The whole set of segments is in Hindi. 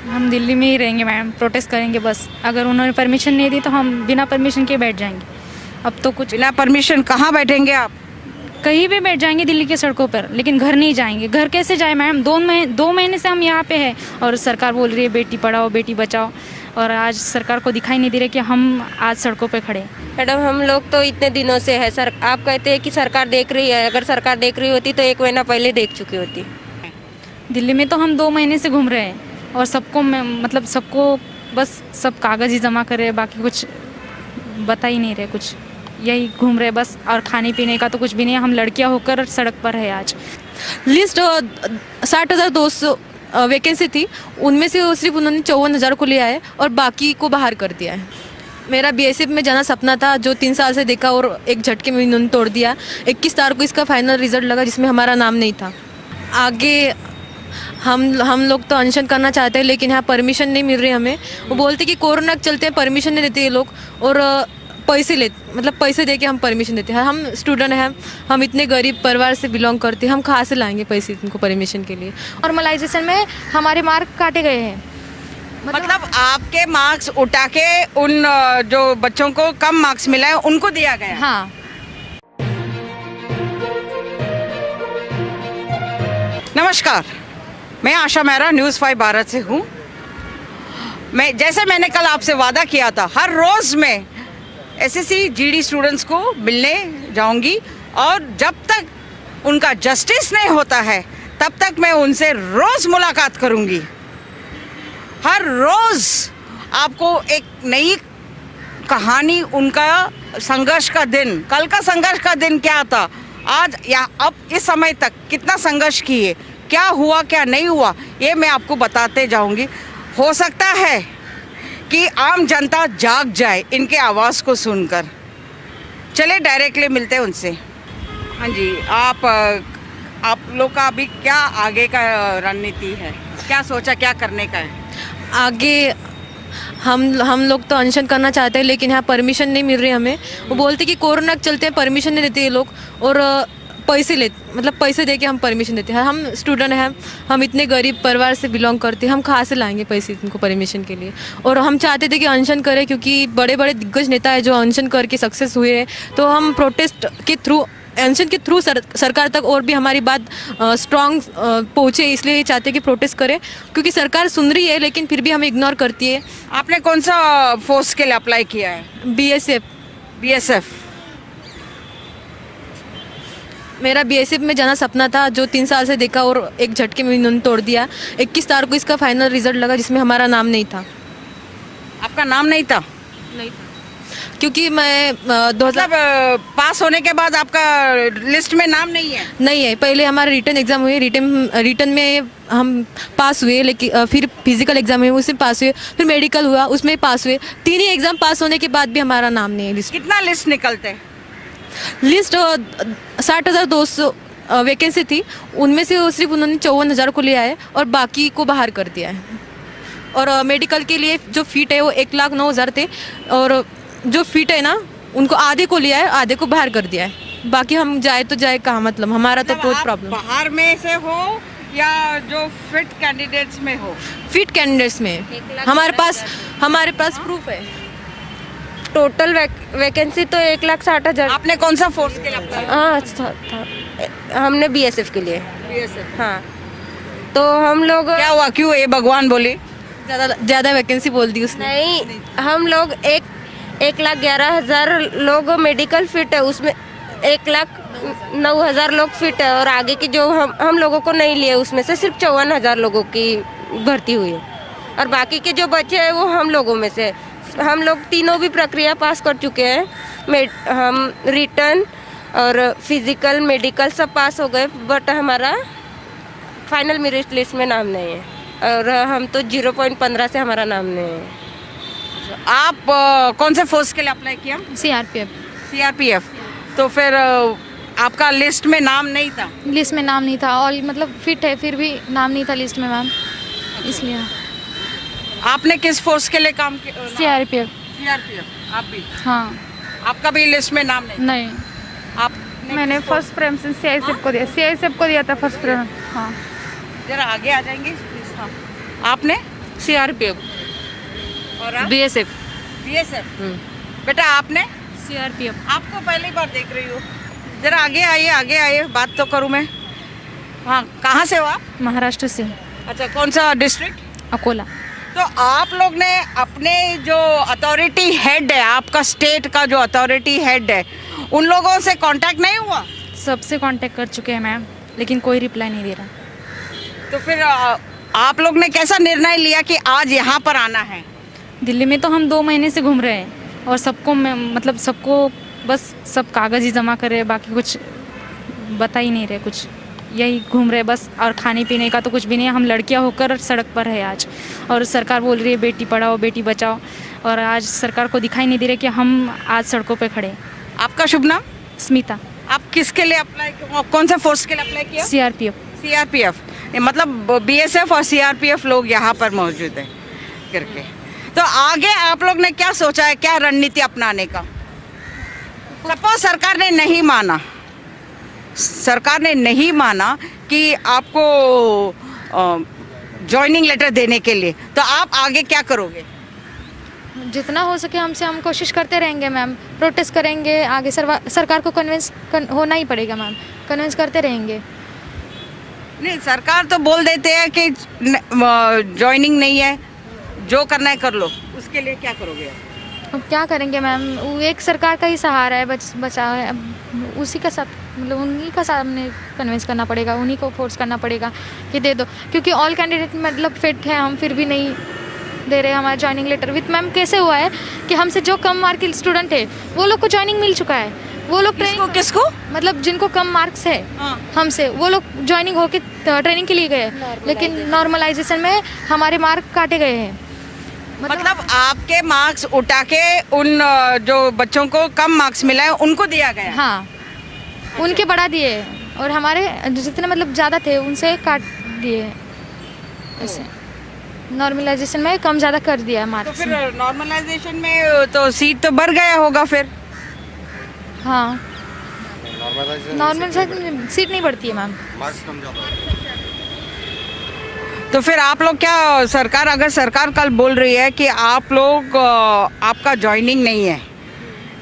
हम दिल्ली में ही रहेंगे मैम, प्रोटेस्ट करेंगे बस। अगर उन्होंने परमिशन नहीं दी तो हम बिना परमिशन के बैठ जाएंगे। अब तो कुछ बिना परमिशन कहाँ बैठेंगे आप? कहीं भी बैठ जाएंगे दिल्ली के सड़कों पर, लेकिन घर नहीं जाएंगे। घर कैसे जाए मैम? 2 महीने से हम यहाँ पे हैं और सरकार बोल रही है बेटी पढ़ाओ बेटी बचाओ, और आज सरकार को दिखाई नहीं दे रहा कि हम आज सड़कों पे खड़े हैं। मैडम हम लोग तो इतने दिनों से है सर, आप कहते हैं कि सरकार देख रही है, अगर सरकार देख रही होती तो 1 महीना पहले देख चुकी होती। दिल्ली में तो हम 2 महीने से घूम रहे हैं और सबको मतलब सबको बस सब कागज़ ही जमा कर रहे हैं, बाकी कुछ बता ही नहीं रहे कुछ, यही घूम रहे बस। और खाने पीने का तो कुछ भी नहीं है। हम लड़कियां होकर सड़क पर है आज। लिस्ट 60,200 वैकेंसी थी, उनमें से सिर्फ उन्होंने 54,000 को लिया है और बाकी को बाहर कर दिया है। मेरा बीएसएफ में जाना सपना था जो 3 साल से देखा और एक झटके में इन्होंने तोड़ दिया। 21 तारीख को इसका फाइनल रिजल्ट लगा जिसमें हमारा नाम नहीं था। आगे हम लोग तो अनशन करना चाहते हैं लेकिन यहाँ परमिशन नहीं मिल रही हमें। वो बोलते कि कोरोना के चलते परमिशन नहीं देते ये लोग, और पैसे दे के हम परमिशन देते हैं। हम स्टूडेंट हैं, हम इतने गरीब परिवार से बिलोंग करते हैं, हम कहाँ से लाएंगे पैसे इनको परमिशन के लिए। नॉर्मलाइजेशन में हमारे मार्क काटे गए हैं। मतलब आपके मार्क्स उठा के उन जो बच्चों को कम मार्क्स मिला है उनको दिया गया? हाँ। नमस्कार, मैं आशा मेहरा न्यूज़ 5 भारत से हूँ। मैंने कल आपसे वादा किया था, हर रोज़ मैं एसएससी जीडी स्टूडेंट्स को मिलने जाऊंगी और जब तक उनका जस्टिस नहीं होता है तब तक मैं उनसे रोज़ मुलाकात करूंगी। हर रोज़ आपको एक नई कहानी, उनका संघर्ष का दिन, कल का संघर्ष का दिन क्या था, आज या अब इस समय तक कितना संघर्ष किए, क्या हुआ क्या नहीं हुआ, ये मैं आपको बताते जाऊंगी। हो सकता है कि आम जनता जाग जाए इनके आवाज़ को सुनकर। चले डायरेक्टली मिलते हैं उनसे। हाँ जी, आप लोग का अभी क्या आगे का रणनीति है, क्या सोचा क्या करने का है? आगे हम लोग तो अनशन करना चाहते हैं लेकिन यहाँ परमिशन नहीं मिल रही हमें। वो बोलते कि कोरोना के चलते परमिशन नहीं देते ये लोग, और पैसे दे के हम परमिशन देते हैं। हम स्टूडेंट हैं, हम इतने गरीब परिवार से बिलोंग करते हैं, हम कहाँ से लाएंगे पैसे इनको परमिशन के लिए। और हम चाहते थे कि अनशन करें क्योंकि बड़े बड़े दिग्गज नेता है जो अनशन करके सक्सेस हुए हैं, तो हम प्रोटेस्ट के थ्रू, अनशन के थ्रू सरकार तक और भी हमारी बात स्ट्रॉन्ग पहुँचे, इसलिए चाहते हैं कि प्रोटेस्ट करें क्योंकि सरकार सुन रही है लेकिन फिर भी हमें इग्नोर करती है। आपने कौन सा फोर्स के लिए अप्लाई किया है? बीएसएफ। मेरा बीएसएफ में जाना सपना था जो 3 साल से देखा और एक झटके में इन्होंने तोड़ दिया। 21 तारीख को इसका फाइनल रिजल्ट लगा जिसमें हमारा नाम नहीं था। आपका नाम नहीं था? नहीं था क्योंकि मैं मतलब पास होने के बाद आपका लिस्ट में नाम नहीं है? नहीं है। पहले हमारा रिटर्न एग्ज़ाम हुए, रिटर्न में हम पास हुए, लेकिन फिर फिजिकल एग्ज़ाम हुए उसमें पास हुए, फिर मेडिकल हुआ उसमें पास हुए। 3 ही एग्ज़ाम पास होने के बाद भी हमारा नाम नहीं है लिस्ट। कितना लिस्ट निकलते हैं? लिस्ट 60,200 वैकेंसी थी, उनमें से सिर्फ उन्होंने 54,000 को लिया है और बाकी को बाहर कर दिया है। और मेडिकल के लिए जो फीट है वो 1,09,000 थे, और जो फीट है ना उनको आधे को लिया है, आधे को बाहर कर दिया है। बाकी हम जाए तो जाए कहाँ, मतलब हमारा तो कोई प्रॉब्लम। बाहर में से हो या जो फिट कैंडिडेट्स में हो? फिट कैंडिडेट्स में हमारे पास प्रूफ है। टोटल वैकेंसी तो 1,60,000। आपने कौन सा फोर्स के लिए अप्लाई? हाँ था, हमने बीएसएफ के लिए। बीएसएफ। हाँ, तो हम लोग क्या हुआ, क्यों ये भगवान बोले? ज़्यादा वैकेंसी बोल दी उसने। नहीं, हम लोग 1,11,000 लोग मेडिकल फिट है, उसमें 1,09,000 लोग फिट है, और आगे की जो हम लोगों को नहीं लिए उसमें से सिर्फ 54,000 लोगों की भर्ती हुई है, और बाकी के जो बच्चे हैं वो हम लोगों में से। हम लोग तीनों भी प्रक्रिया पास कर चुके हैं। हम रिटर्न और फिजिकल मेडिकल सब पास हो गए, बट हमारा फाइनल मेरिट लिस्ट में नाम नहीं है, और हम तो 0.15 से हमारा नाम नहीं है। आप कौन से फोर्स के लिए अप्लाई किया? सीआरपीएफ। तो फिर आपका लिस्ट में नाम नहीं था? लिस्ट में नाम नहीं था, और मतलब फिट है फिर भी नाम नहीं था लिस्ट में मैम, इसलिए। आपने किस फोर्स के लिए काम किया? सीआरपीएफ। आप भी? हाँ। आपका भी लिस्ट में नाम नहीं? आप मैंने फर्स्ट प्रेफरेंस सीआईएसएफ को दिया था फर्स्ट प्रेफरेंस। हाँ। जरा आगे आ जाएंगे प्लीज। हाँ, आपने? CRPF और आप? BSF BSF। बेटा आपने? CRPF आपको पहली बार देख रही हूँ। जरा आगे आइए, बात तो करूँ मैं। हाँ, कहाँ से हो आप? महाराष्ट्र से अच्छा, कौन सा डिस्ट्रिक्ट? अकोला। तो आप लोग ने अपने जो अथॉरिटी हेड है, आपका स्टेट का जो अथॉरिटी हेड है, उन लोगों से कांटेक्ट नहीं हुआ? सबसे कांटेक्ट कर चुके हैं मैम, लेकिन कोई रिप्लाई नहीं दे रहा। तो फिर आप लोग ने कैसा निर्णय लिया कि आज यहाँ पर आना है? दिल्ली में तो हम 2 महीने से घूम रहे हैं और मतलब सबको बस सब कागज़ ही जमा कर रहे हैं, बाकी कुछ बता ही नहीं रहे कुछ। यही घूम रहे बस, और खाने पीने का तो कुछ भी नहीं है। हम लड़कियां होकर सड़क पर है आज, और सरकार बोल रही है बेटी पढ़ाओ बेटी बचाओ, और आज सरकार को दिखाई नहीं दे रहा कि हम आज सड़कों पे खड़े हैं। आपका शुभ नाम? स्मिता। आप किसके लिए अप्लाई, कौन सा फोर्स के लिए अप्लाई किया? CRPF। CRPF, मतलब BSF और CRPF लोग यहाँ पर मौजूद है करके। तो आगे आप लोग ने क्या सोचा है, क्या रणनीति अपनाने का? सपोज सरकार ने नहीं माना कि आपको जॉइनिंग लेटर देने के लिए, तो आप आगे क्या करोगे? जितना हो सके हमसे हम कोशिश करते रहेंगे मैम, प्रोटेस्ट करेंगे आगे। सरकार को कन्विंस होना ही पड़ेगा मैम, कन्विंस करते रहेंगे। नहीं, सरकार तो बोल देते हैं कि जॉइनिंग नहीं है, जो करना है कर लो। उसके लिए क्या करोगे आप? अब क्या करेंगे मैम, वो एक सरकार का ही सहारा है, बचा है। अब उसी का साथ मतलब उन्हीं का सामने कन्विंस करना पड़ेगा, उन्हीं को फोर्स करना पड़ेगा कि दे दो, क्योंकि ऑल कैंडिडेट मतलब फिट है, हम फिर भी नहीं दे रहे हमारा जॉइनिंग लेटर। विथ मैम कैसे हुआ है कि हमसे जो कम मार्क के स्टूडेंट है वो लोग को जॉइनिंग मिल चुका है। वो लोग किसको मतलब जिनको कम मार्क्स है हाँ। हमसे, वो लोग जॉइनिंग होके ट्रेनिंग के लिए गए, लेकिन नॉर्मलाइजेशन में हमारे मार्क काटे गए हैं। मतलब आपके मार्क्स उठा के उन जो बच्चों को कम मार्क्स मिला है उनको दिया गया? हाँ, उनके बढ़ा दिए, और हमारे जितने मतलब ज़्यादा थे उनसे काट दिए। ऐसे नॉर्मलाइजेशन में कम ज़्यादा कर दिया है तो मार्क्स। फिर नॉर्मलाइजेशन में तो सीट तो बढ़ गया होगा फिर? हाँ, नॉर्मल सीट नहीं बढ़ती है मैम। तो फिर आप लोग क्या, अगर सरकार कल बोल रही है कि आप लोग आपका जॉइनिंग नहीं है,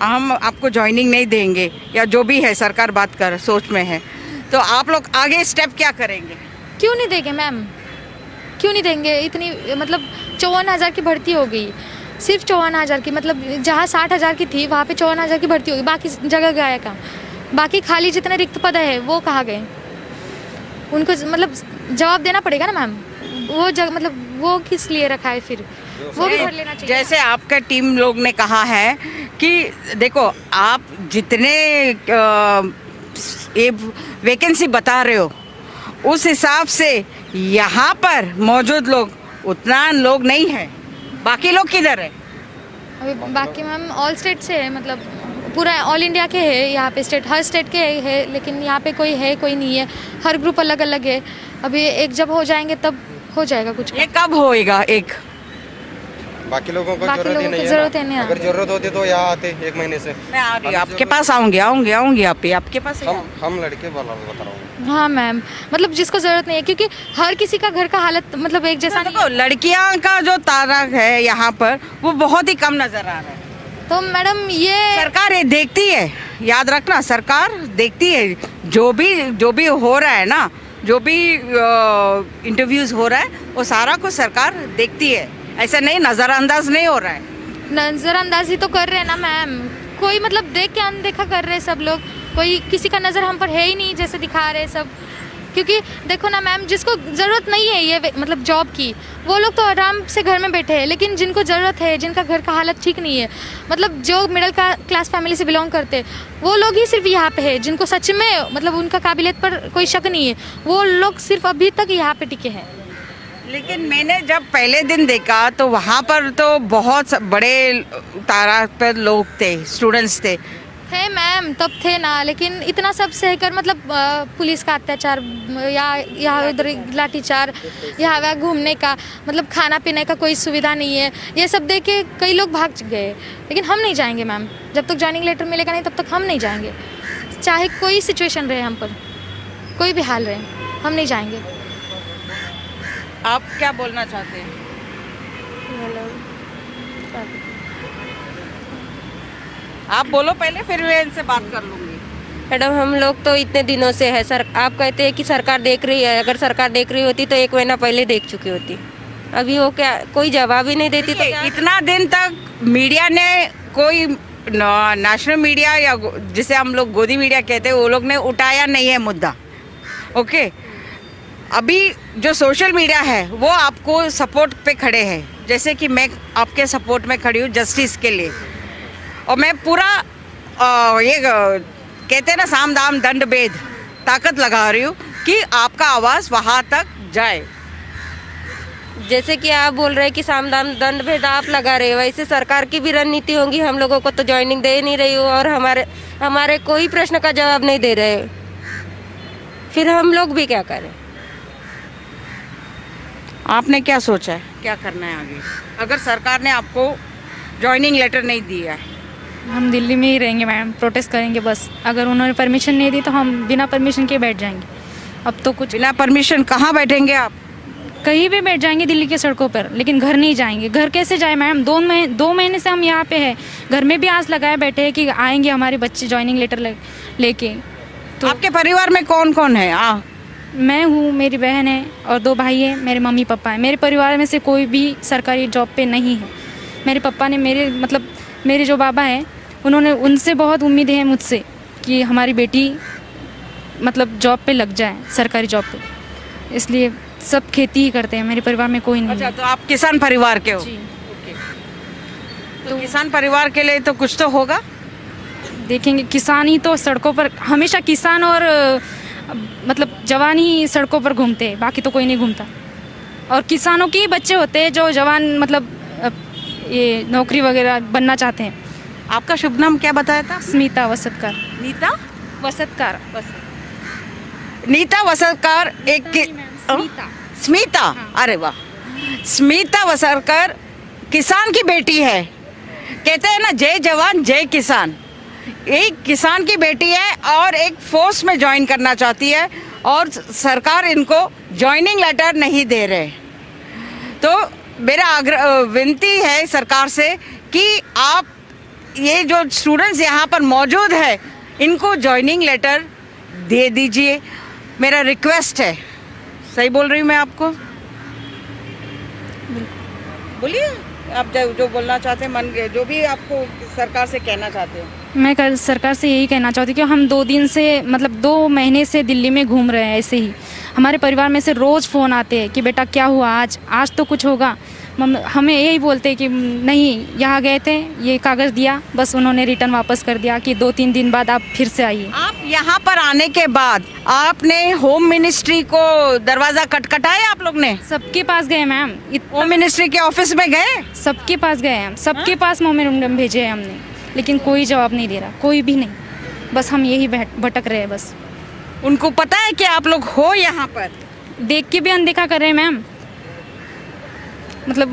हम आपको जॉइनिंग नहीं देंगे, या जो भी है सरकार बात कर सोच में है, तो आप लोग आगे स्टेप क्या करेंगे? क्यों नहीं देंगे मैम, क्यों नहीं देंगे? इतनी मतलब 54,000 की भर्ती हो गई, सिर्फ 54,000 की, मतलब जहाँ 60,000 की थी वहाँ पे 54,000 की भर्ती होगी, बाकी जगह गया कहाँ? बाकी खाली जितने रिक्त पद है वो कहाँ गए? उनको मतलब जवाब देना पड़ेगा ना मैम। वो जगह मतलब वो किस लिए रखा है फिर, वो भी भर लेना चाहिए। जैसे आपका टीम लोग ने कहा है कि देखो आप जितने ये वैकेंसी बता रहे हो उस हिसाब से यहाँ पर मौजूद लोग उतना लोग नहीं है, बाकी लोग किधर है? अभी बाकी मैम ऑल स्टेट से है, मतलब पूरा ऑल इंडिया के है यहाँ पे, स्टेट हर स्टेट के है, लेकिन यहाँ पे कोई है कोई नहीं है, हर ग्रुप अलग अलग है। अभी एक जब हो जाएंगे तब हो जाएगा कुछ। ये कब होएगा? एक बाकी लोगों को जरूरत ही नहीं है। अगर जरूरत होती तो यहाँ आते 1 महीने से। मैं आ रही हूँ आपके पास, आऊँगी आपके पास। हम लड़के बता रहा हूँ। हाँ मैम, मतलब जिसको ज़रूरत नहीं है, क्योंकि हर किसी का घर का हालत मतलब एक जैसा नहीं देखो लड़कियाँ का जो तादाद है यहाँ पर वो बहुत ही कम नजर आ रहा है। तो मैडम ये सरकार ये देखती है, याद रखना, सरकार देखती है जो भी हो रहा है ना, जो भी इंटरव्यूज हो रहा है वो सारा कुछ सरकार देखती है, ऐसा नहीं नज़रअंदाज नहीं हो रहा है। नज़रअंदाजी तो कर रहे हैं ना मैम, कोई मतलब देख के अनदेखा कर रहे हैं सब लोग, कोई किसी का नज़र हम पर है ही नहीं जैसे दिखा रहे हैं सब। क्योंकि देखो ना मैम, जिसको ज़रूरत नहीं है ये मतलब जॉब की, वो लोग तो आराम से घर में बैठे हैं, लेकिन जिनको ज़रूरत है, जिनका घर का हालत ठीक नहीं है, मतलब जो मिडिल क्लास फैमिली से बिलोंग करते हैं, वो लोग ही सिर्फ यहाँ पे है, जिनको सच में मतलब उनका काबिलियत पर कोई शक नहीं है, वो लोग सिर्फ अभी तक यहाँ पे टिके हैं। लेकिन मैंने जब पहले दिन देखा तो वहाँ पर तो बहुत बड़े तादाद पर लोग थे, स्टूडेंट्स थे मैम, तब थे ना, लेकिन इतना सब सहकर मतलब पुलिस का अत्याचार या इधर लाठीचार, यहाँ वहाँ घूमने का मतलब खाना पीने का कोई सुविधा नहीं है, ये सब देख के कई लोग भाग गए। लेकिन हम नहीं जाएंगे मैम, जब तक जॉइनिंग लेटर मिलेगा नहीं तब तक हम नहीं जाएंगे, चाहे कोई सिचुएशन रहे हम पर, कोई भी हाल रहे, हम नहीं जाएंगे। आप क्या बोलना चाहते हैं? आप बोलो पहले, फिर मैं इनसे बात कर लूंगी। मैडम हम लोग तो इतने दिनों से है सर, आप कहते हैं कि सरकार देख रही है, अगर सरकार देख रही होती तो 1 महीना पहले देख चुकी होती। अभी वो क्या कोई जवाब ही नहीं देती तो क्या? इतना दिन तक मीडिया ने, कोई नेशनल मीडिया या जिसे हम लोग गोदी मीडिया कहते हैं, वो लोग ने उठाया नहीं है मुद्दा। ओके, अभी जो सोशल मीडिया है वो आपको सपोर्ट पे खड़े हैं, जैसे कि मैं आपके सपोर्ट में खड़ी हूँ जस्टिस के लिए, और मैं पूरा ये कहते हैं ना साम दाम दंड भेद ताकत लगा रही हूँ कि आपका आवाज़ वहाँ तक जाए। जैसे कि आप बोल रहे हैं कि सामदान दंड भेद आप लगा रहे हो, वैसे सरकार की भी रणनीति होंगी। हम लोगों को तो ज्वाइनिंग दे नहीं रही हो और हमारे कोई प्रश्न का जवाब नहीं दे रहे, फिर हम लोग भी क्या करें? आपने क्या सोचा है, क्या करना है आगे अगर सरकार ने आपको ज्वाइनिंग लेटर नहीं दिया है? हम दिल्ली में ही रहेंगे मैम, प्रोटेस्ट करेंगे बस। अगर उन्होंने परमिशन नहीं दी तो हम बिना परमिशन के बैठ जाएंगे। अब तो कुछ बिना परमिशन कहाँ बैठेंगे आप? कहीं भी बैठ जाएंगे दिल्ली के सड़कों पर, लेकिन घर नहीं जाएंगे। घर कैसे जाए मैम? 2 महीने से हम यहाँ पे हैं, घर में भी आस लगाए बैठे हैं कि आएंगे हमारे बच्चे ज्वाइनिंग लेटर लेके। तो आपके परिवार में कौन कौन है? मैं हूँ, मेरी बहन है और 2 भाई हैं, मेरे मम्मी पापा हैं। मेरे परिवार में से कोई भी सरकारी जॉब पे नहीं है। मेरे पापा ने मेरे जो बाबा हैं उन्होंने, उनसे बहुत उम्मीदें हैं मुझसे कि हमारी बेटी जॉब पे लग जाए, सरकारी जॉब पे। इसलिए सब खेती ही करते हैं, मेरे परिवार में कोई नहीं अच्छा, है। तो आप किसान परिवार के हो? जी। तो किसान परिवार के लिए तो कुछ तो होगा। देखेंगे, किसान ही तो सड़कों पर हमेशा, किसान और जवान ही सड़कों पर घूमते हैं, बाकी तो कोई नहीं घूमता। और किसानों के ही बच्चे होते हैं जो जवान ये नौकरी वगैरह बनना चाहते हैं। आपका शुभ नाम क्या बताया था? स्मिता वसतकर। नीता वसतकर। नीता वसतकर स्मिता। अरे वाह, स्मिता वसतकर किसान की बेटी है। कहते हैं ना जय जवान जय किसान। एक किसान की बेटी है और एक फोर्स में ज्वाइन करना चाहती है और सरकार इनको ज्वाइनिंग लेटर नहीं दे रहे। तो मेरा विनती है सरकार से कि आप ये जो स्टूडेंट्स यहाँ पर मौजूद है इनको ज्वाइनिंग लेटर दे दीजिए, मेरा रिक्वेस्ट है। सही बोल रही हूँ मैं आपको? बोलिए आप जो बोलना चाहते हैं, जो भी आपको सरकार से कहना चाहते हो। मैं सरकार से यही कहना चाहती हूँ कि हम 2 दिन से 2 महीने से दिल्ली में घूम रहे हैं। ऐसे ही हमारे परिवार में से रोज़ फ़ोन आते हैं कि बेटा क्या हुआ, आज तो कुछ होगा। हमें यही बोलते हैं कि नहीं, यहाँ गए थे, ये कागज़ दिया, बस उन्होंने रिटर्न वापस कर दिया कि 2-3 दिन बाद आप फिर से आइए। आप यहाँ पर आने के बाद आपने होम मिनिस्ट्री को दरवाज़ा खटखटाया? आप लोग ने सबके पास गए मैम। होम मिनिस्ट्री के ऑफिस में गए? सबके पास गए हम, सबके पास मेमोरेंडम भेजे हैं हमने, लेकिन कोई जवाब नहीं दे रहा, कोई भी नहीं। बस हम यही भटक रहे हैं बस। उनको पता है कि आप लोग हो यहाँ पर? देख के भी अनदेखा कर रहे हैं मैम।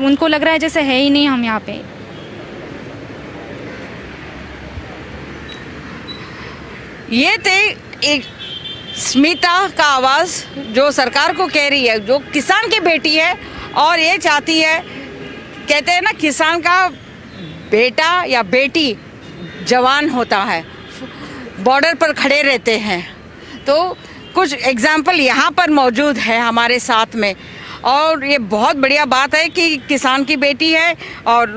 उनको लग रहा है जैसे है ही नहीं हम यहाँ पे। ये थे एक स्मिता का आवाज़ जो सरकार को कह रही है, जो किसान की बेटी है और ये चाहती है, कहते हैं ना किसान का बेटा या बेटी जवान होता है, बॉर्डर पर खड़े रहते हैं। तो कुछ एग्जाम्पल यहाँ पर मौजूद है हमारे साथ में, और ये बहुत बढ़िया बात है कि किसान की बेटी है और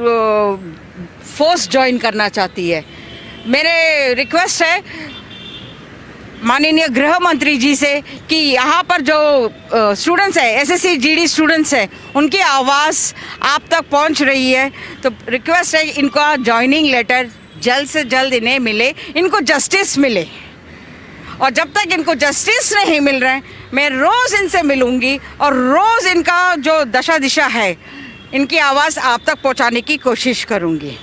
फोर्स ज्वाइन करना चाहती है। मेरे रिक्वेस्ट है माननीय गृह मंत्री जी से कि यहाँ पर जो स्टूडेंट्स है, एसएससी जीडी स्टूडेंट्स है, उनकी आवाज़ आप तक पहुँच रही है। तो रिक्वेस्ट है इनका ज्वाइनिंग लेटर जल्द से जल्द इन्हें मिले, इनको जस्टिस मिले। और जब तक इनको जस्टिस नहीं मिल रहा है, मैं रोज़ इनसे मिलूंगी और रोज़ इनका जो दशा दिशा है, इनकी आवाज़ आप तक पहुंचाने की कोशिश करूंगी।